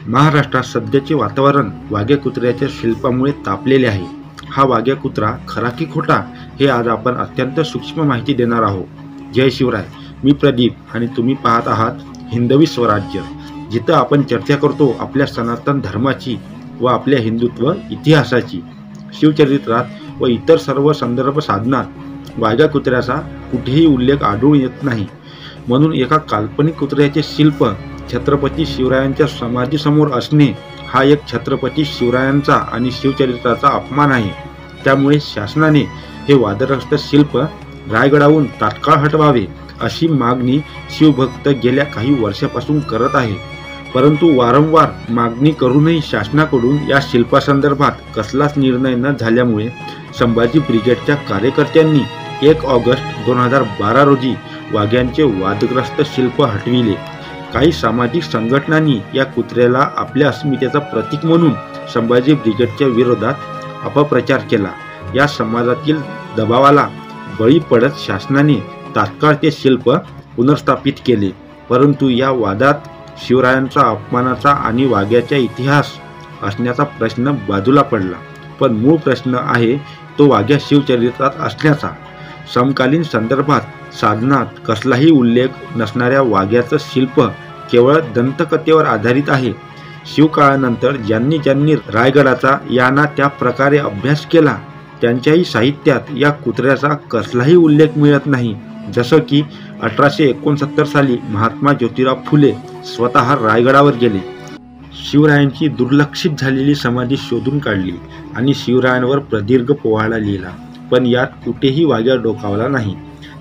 महाराष्ट्रात सध्याचे वातावरण वाघ्या कुत्र्याच्या शिल्पामुळे तापलेले आहे. हा वाघ्या कुत्रा खरा की खोटा हे आज आपण अत्यंत सूक्ष्म माहिती देणार आहोत. जय शिवराय. मी प्रदीप आणि तुम्ही पाहत आहात हिंदवी स्वराज्य, जिथं आपण चर्चा करतो आपल्या सनातन धर्माची व आपल्या हिंदुत्व इतिहासाची. शिवचरित्रात व इतर सर्व संदर्भ साधनात वाघ्या कुत्र्याचा कुठेही उल्लेख आढळून येत नाही. म्हणून एका काल्पनिक कुत्र्याचे शिल्प छत्रपती शिवरायांच्या समाधीसमोर असणे हा एक छत्रपती शिवरायांचा आणि शिवचरित्राचा अपमान आहे. त्यामुळे शासनाने हे वादग्रस्त शिल्प रायगडावरून तात्काळ हटवावे अशी मागणी शिवभक्त गेल्या काही वर्षापासून करत आहे. परंतु वारंवार मागणी करूनही शासनाकडून या शिल्पासंदर्भात कसलाच निर्णय न झाल्यामुळे संभाजी ब्रिगेडच्या कार्यकर्त्यांनी 1 ऑगस्ट 2012 रोजी वाघ्यांचे वादग्रस्त शिल्प हटविले. काही सामाजिक संघटनांनी या कुत्र्याला आपल्या अस्मितेचा प्रतीक म्हणून संभाजी ब्रिगेडच्या विरोधात अपप्रचार केला. या समाजातील दबावाला बळी पडत शासनाने तात्काळ ते शिल्प पुनर्स्थापित केले. परंतु या वादात शिवरायांचा अपमानाचा आणि वाघ्याचा इतिहास असण्याचा प्रश्न बाजूला पडला. पण मूळ प्रश्न आहे तो वाघ्या शिवचरित्रात असल्याचा. समकालीन संदर्भात साधनात कसलाही उल्लेख नसणाऱ्या वाघ्याचं शिल्प केवळ दंतकथेवर आधारित आहे. शिवकाळानंतर ज्यांनी ज्यांनी रायगडाचा या ना त्या प्रकारे अभ्यास केला त्यांच्याही साहित्यात या कुत्र्याचा कसलाही उल्लेख मिळत नाही. जसं की 1869 साली महात्मा ज्योतिराव फुले स्वतः रायगडावर गेले, शिवरायांची दुर्लक्षित झालेली समाधी शोधून काढली आणि शिवरायांवर प्रदीर्घ पोवाडा लिहिला. पण यात कुठेही वाघ्या डोकावला नाही.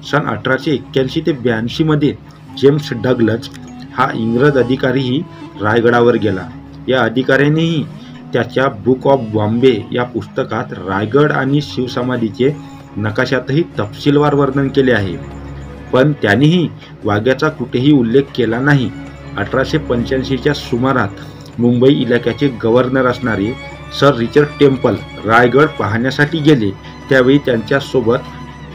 सन 1881 ते 82 मध्ये जेम्स डग्लस हा इंग्रज अधिकारीही रायगडावर गेला. या अधिकाऱ्यानेही त्याच्या बुक ऑफ बॉम्बे या पुस्तकात रायगड आणि शिवसमाधीचे नकाशातही तपशीलवार वर्णन केले आहे. पण त्यानेही वाघ्याचा कुठेही उल्लेख केला नाही. 1885च्या सुमारात मुंबई इलाक्याचे गव्हर्नर असणारे सर रिचर्ड टेम्पल रायगड पाहण्यासाठी गेले. त्यावेळी त्यांच्यासोबत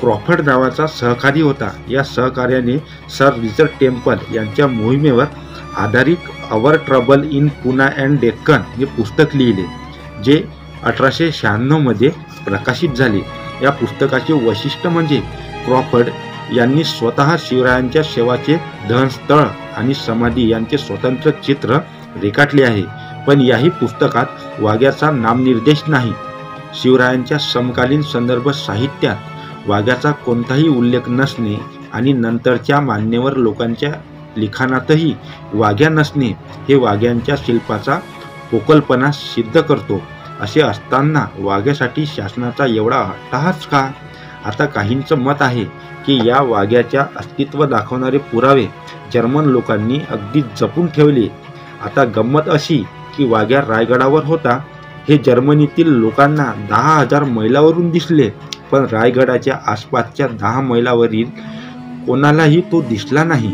क्रॉफर्ड नावाचा सहकारी होता. या सहकार्याने सर रिचर्ड टेम्पल यांच्या मोहिमेवर आधारित our trouble in Poona and Deccan हे पुस्तक लिहिले, जे 1896 मध्ये प्रकाशित झाले. या पुस्तकाचे वैशिष्ट्य म्हणजे क्रॉफर्ड यांनी स्वतः शिवरायांच्या शवाचे दहनस्थळ आणि समाधी यांचे स्वतंत्र चित्र रेखाटले आहे. पण याही पुस्तकात वाघ्याचा नामनिर्देश नाही. शिवरायांच्या समकालीन संदर्भ साहित्यात वाघ्याचा कोणताही उल्लेख नसणे आणि नंतरच्या मान्यवर लोकांच्या लिखाणातही वाघ्या नसणे हे वाघ्यांच्या शिल्पाचा पोकलपणा सिद्ध करतो. असे असताना वाघ्यासाठी शासनाचा एवढा अट्टहास का? आता काहींचं मत आहे की या वाघ्याच्या अस्तित्व दाखवणारे पुरावे जर्मन लोकांनी अगदी जपून ठेवले. आता गंमत अशी की वाघ्या रायगडावर होता हे जर्मनीतील लोकांना 10,000 मैलावरून दिसले, पण रायगडाच्या आसपासच्या 10 मैलावरील कोणालाही तो दिसला नाही.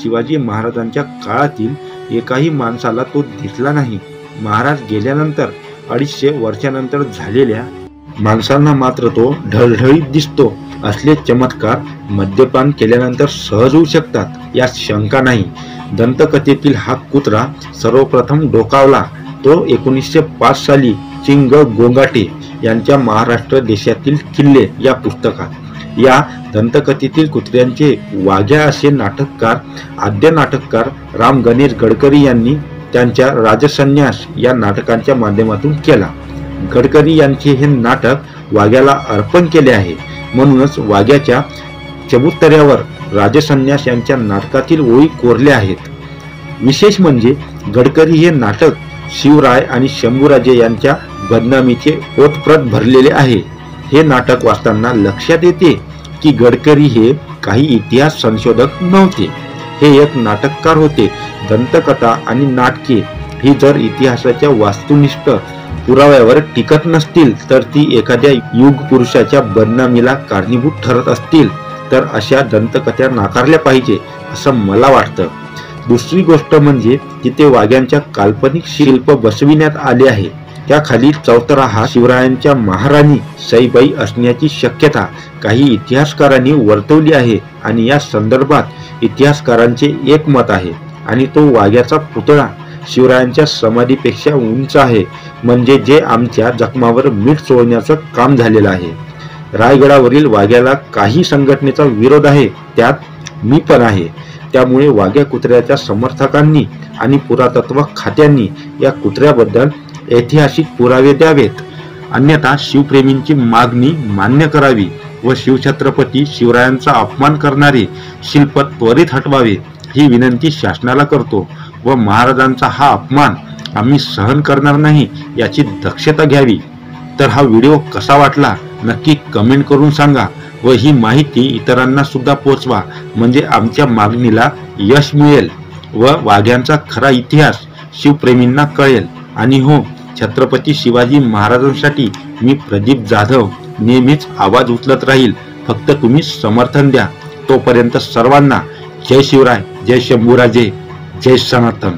शिवाजी महाराजांच्या काळातील एकाही माणसाला तो दिसला नाही. महाराज गेल्यानंतर 250 वर्षानंतर झालेल्या माणसांना मात्र तो ढळढळीत दिसतो. असले चमत्कार मद्यपान केल्यानंतर सहज होऊ शकतात यात शंका नाही. दंतकथेतील हा कुत्रा सर्वप्रथम डोकावला तो 1905 साली चिंग गोंगाटे यांच्या महाराष्ट्र देशातील किल्ले या पुस्तकात. या दंतकथेतील कुत्र्यांचे वाघ्या असे नाटककार आद्य नाटककार राम गणेश गडकरी यांनी त्यांच्या राजसन्यास या नाटकांच्या माध्यमातून केला. गडकरी यांचे हे नाटक वाघ्याला अर्पण केले आहे. म्हणूनच वाघ्याच्या चबुतऱ्यावर राजसन्यास यांच्या नाटकातील ओळी कोरल्या आहेत. विशेष म्हणजे गडकरी हे नाटक शिवराय आणि शंभूराजे यांच्या बदनामीचे ओतप्रत भरलेले आहे. हे नाटक वाचताना लक्षात येते की गडकरी हे काही इतिहास संशोधक नव्हते, हे एक नाटककार होते. दंतकथा आणि नाटके ही जर इतिहासाच्या वस्तुनिष्ठ पुराव्यावर टिकत नसतील तर ती एखाद्या युग पुरुषाच्या बदनामीला कारणीभूत ठरत असतील तर अशा दंतकथा नाकारल्या पाहिजे असं मला वाटतं. दुसरी गोष्ट म्हणजे तिथे वाघ्यांच्या काल्पनिक शिल्प बसविण्यात आले आहे. त्याखाली चौथरा हा शिवरायांच्या महाराणी सईबाई असण्याची शक्यता काही इतिहासकारांनी वर्तवली आहे आणि या संदर्भात इतिहासकारांचे एक मत आहे आणि तो वाघ्याचा पुतळा शिवरायांच्या समाधीपेक्षा उंच आहे, म्हणजे जे आमच्या जखमावर मीठ चोळण्याचं काम झालेलं आहे. रायगडावरील वाघ्याला काही संघटनेचा विरोध आहे, त्यात मी पण आहे. त्यामुळे वाघ्या कुत्र्याच्या समर्थकांनी आणि पुरातत्व खात्यांनी या कुत्र्याबद्दल ऐतिहासिक पुरावे द्यावेत, अन्यथा शिवप्रेमींची मागणी मान्य करावी व शिवछत्रपती शिवरायांचा अपमान करणारे शिल्प त्वरित हटवावे ही विनंती शासनाला करतो व महाराजांचा हा अपमान आम्ही सहन करणार नाही याची दक्षता घ्यावी. तर हा व्हिडिओ कसा वाटला नक्की कमेंट करून सांगा व ही माहिती इतरांना सुद्धा पोचवा, म्हणजे आमच्या मागणीला यश मिळेल व वाघ्यांचा खरा इतिहास शिवप्रेमींना कळेल. आणि हो, छत्रपती शिवाजी महाराजांसाठी मी प्रदीप जाधव नेहमीच आवाज उचलत राहील. फक्त तुम्ही समर्थन द्या. तोपर्यंत सर्वांना जय शिवराय, जय शंभूराजे, जय सनातन.